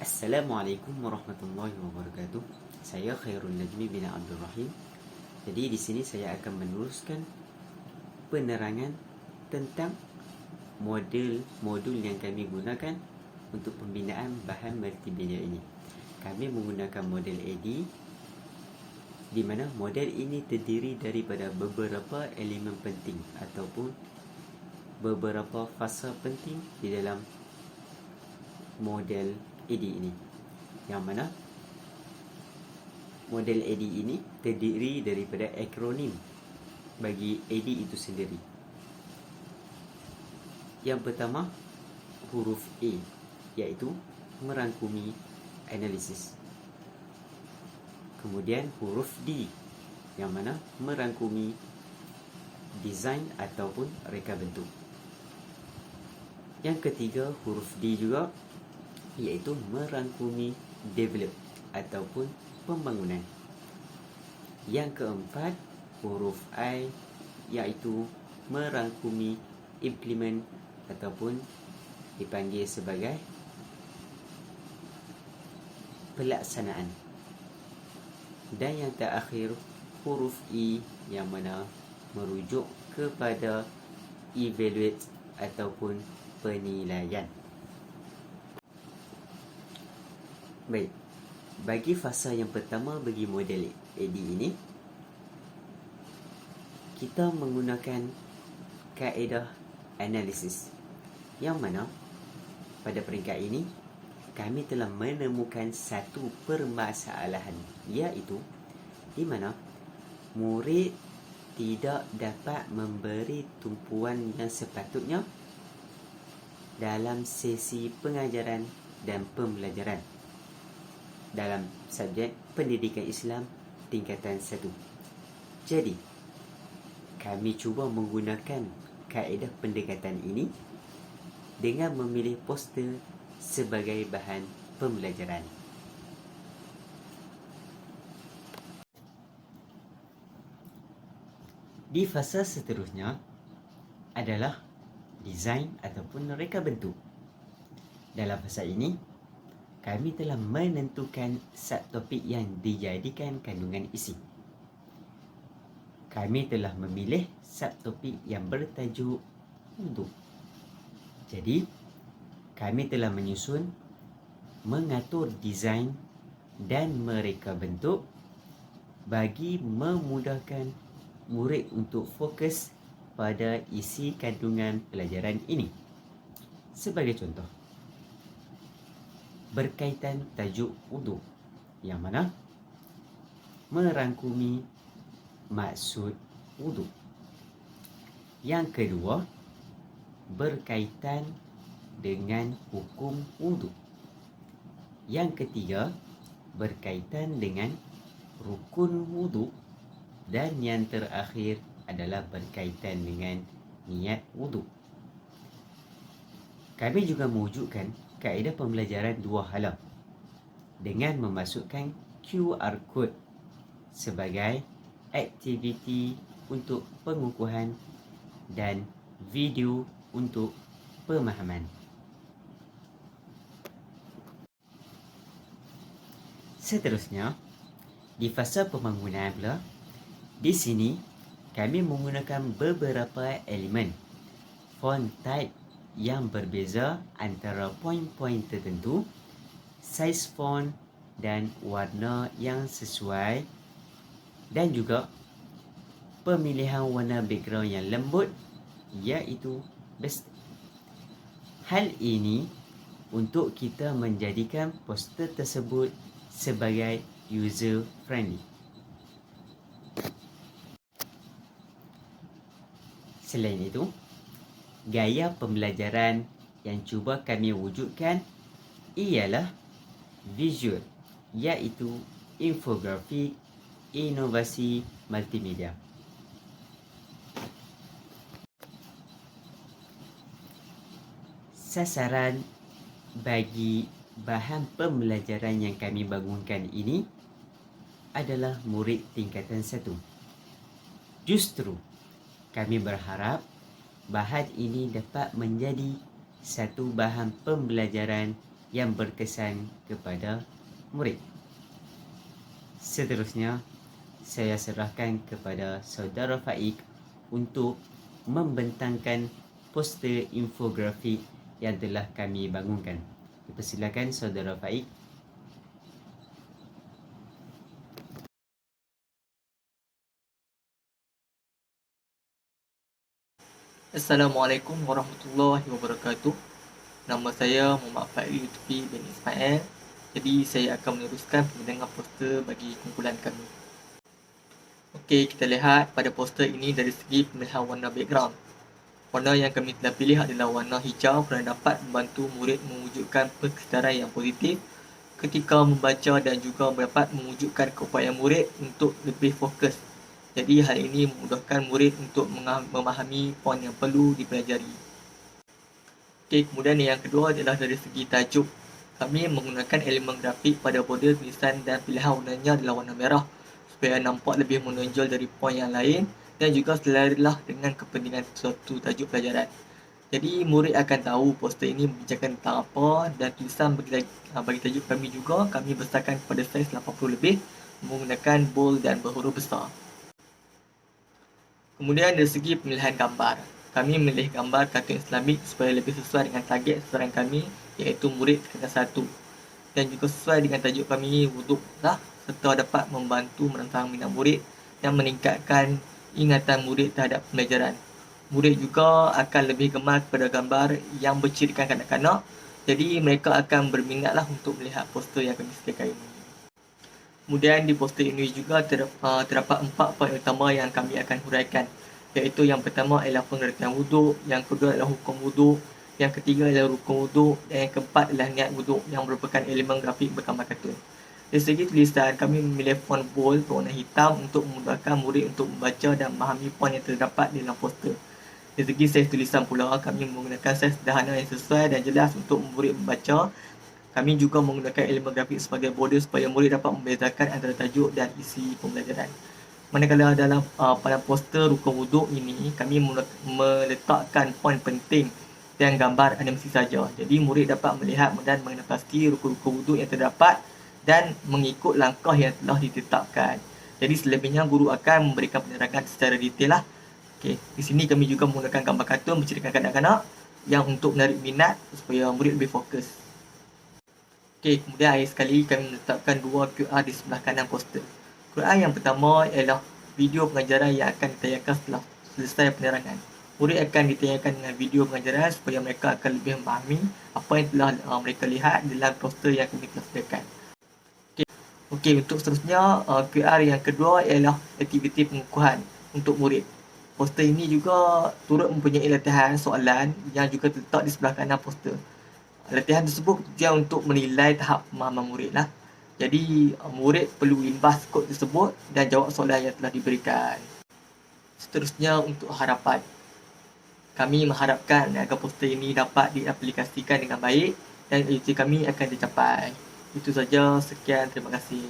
Assalamualaikum warahmatullahi wabarakatuh. Saya Khairul Najmi bin Abdul Rahim. Jadi di sini saya akan meneruskan penerangan tentang modul yang kami gunakan untuk pembinaan bahan multimedia ini. Kami menggunakan model AD, di mana model ini terdiri daripada beberapa elemen penting ataupun beberapa fasa penting di dalam model AD ini, yang mana model AD ini terdiri daripada akronim bagi AD itu sendiri. Yang pertama, huruf A, iaitu merangkumi analisis. Kemudian huruf D, yang mana merangkumi design ataupun reka bentuk. Yang ketiga, huruf D juga, iaitu merangkumi develop ataupun pembangunan. Yang keempat, huruf I, iaitu merangkumi implement ataupun dipanggil sebagai pelaksanaan. Dan yang terakhir, huruf E, yang mana merujuk kepada evaluate ataupun penilaian. Baik, bagi fasa yang pertama bagi model AD ini, kita menggunakan kaedah analisis, yang mana pada peringkat ini kami telah menemukan satu permasalahan, iaitu di mana murid tidak dapat memberi tumpuan yang sepatutnya dalam sesi pengajaran dan pembelajaran dalam subjek pendidikan Islam tingkatan 1. Jadi, kami cuba menggunakan kaedah pendekatan ini dengan memilih poster sebagai bahan pembelajaran. Di fasa seterusnya adalah desain ataupun reka bentuk. Dalam fasa ini, kami telah menentukan subtopik yang dijadikan kandungan isi. Kami telah memilih subtopik yang bertajuk wudu. Jadi, kami telah menyusun mengatur desain dan mereka bentuk bagi memudahkan murid untuk fokus pada isi kandungan pelajaran ini. Sebagai contoh, berkaitan tajuk wudu, yang mana merangkumi maksud wudu. Yang kedua, berkaitan dengan hukum wudu. Yang ketiga, berkaitan dengan rukun wudu. Dan yang terakhir adalah berkaitan dengan niat wudu. Kami juga mewujudkan kaedah pembelajaran dua hala dengan memasukkan QR code sebagai aktiviti untuk pengukuhan dan video untuk pemahaman. Seterusnya, di fasa pembangunan pula, di sini kami menggunakan beberapa elemen font type yang berbeza antara poin-poin tertentu, saiz font dan warna yang sesuai, dan juga pemilihan warna background yang lembut, iaitu best. Hal ini untuk kita menjadikan poster tersebut sebagai user friendly. Selain itu, gaya pembelajaran yang cuba kami wujudkan ialah visual, iaitu infografik inovasi multimedia. Sasaran bagi bahan pembelajaran yang kami bangunkan ini adalah murid tingkatan 1. Justru kami berharap bahan ini dapat menjadi satu bahan pembelajaran yang berkesan kepada murid. Seterusnya, saya serahkan kepada saudara Faik untuk membentangkan poster infografik yang telah kami bangunkan. Dipersilakan saudara Faik. Assalamualaikum warahmatullahi wabarakatuh. Nama saya Muhammad Faiz Lutfi bin Ismail. Jadi saya akan meneruskan pembentangan poster bagi kumpulan kami. Okey, kita lihat pada poster ini dari segi pemilihan warna background. Warna yang kami telah pilih adalah warna hijau kerana dapat membantu murid mewujudkan persedaran yang positif ketika membaca dan juga dapat mewujudkan keupayaan murid untuk lebih fokus. Jadi hal ini memudahkan murid untuk memahami poin yang perlu dipelajari. Okey, kemudian yang kedua adalah dari segi tajuk. Kami menggunakan elemen grafik pada border tulisan dan pilihan warnanya adalah warna merah supaya nampak lebih menonjol dari poin yang lain dan juga selarilah dengan kepentingan suatu tajuk pelajaran. Jadi murid akan tahu poster ini membicarakan tentang apa dan tulisan bagi tajuk kami juga kami besarkan pada saiz 80 lebih menggunakan bold dan berhuruf besar. Kemudian dari segi pemilihan gambar, kami memilih gambar kartun Islamik supaya lebih sesuai dengan target sasaran kami iaitu murid tingkatan 1 dan juga sesuai dengan tajuk kami wuduk lah serta dapat membantu menentang minat murid dan meningkatkan ingatan murid terhadap pembelajaran. Murid juga akan lebih gemar kepada gambar yang bercirikan kanak-kanak, jadi mereka akan berminatlah untuk melihat poster yang kami sediakan ini. Kemudian di poster ini juga terdapat 4 poin utama yang kami akan huraikan, iaitu yang pertama adalah pengertian wuduk, yang kedua adalah hukum wuduk, yang ketiga adalah rukun wuduk dan yang keempat adalah niat wuduk yang merupakan elemen grafik bergambar kartun. Dari segi tulisan, kami memilih font bold berwarna hitam untuk memudahkan murid untuk membaca dan memahami poin yang terdapat di dalam poster. Dari segi saiz tulisan pula, kami menggunakan saiz sederhana yang sesuai dan jelas untuk murid membaca. Kami juga menggunakan elemen grafik sebagai border supaya murid dapat membezakan antara tajuk dan isi pembelajaran. Manakala dalam pada poster rukun wuduk ini, kami meletakkan poin penting dan gambar animasi saja. Jadi murid dapat melihat dan mengenal pasti rukun-rukun wuduk yang terdapat dan mengikut langkah yang telah ditetapkan. Jadi selebihnya guru akan memberikan penerangan secara detail lah. Okey, di sini kami juga menggunakan gambar kartun berceritakan kanak-kanak yang untuk menarik minat supaya murid lebih fokus. Okey, kemudian akhir sekali kami menetapkan 2 QR di sebelah kanan poster. QR yang pertama ialah video pengajaran yang akan ditayangkan setelah selesai penerangan. Murid akan ditayangkan dengan video pengajaran supaya mereka akan lebih memahami apa yang telah mereka lihat dalam poster yang kami telah sediakan. Okey, untuk seterusnya QR yang kedua ialah aktiviti pengukuhan untuk murid. Poster ini juga turut mempunyai latihan soalan yang juga terletak di sebelah kanan poster. Latihan tersebut tujuan untuk menilai tahap pemahaman murid lah. Jadi murid perlu imbas kod tersebut dan jawab soalan yang telah diberikan. Seterusnya untuk harapan. Kami mengharapkan agar poster ini dapat diaplikasikan dengan baik dan objektif kami akan dicapai. Itu saja, sekian, terima kasih.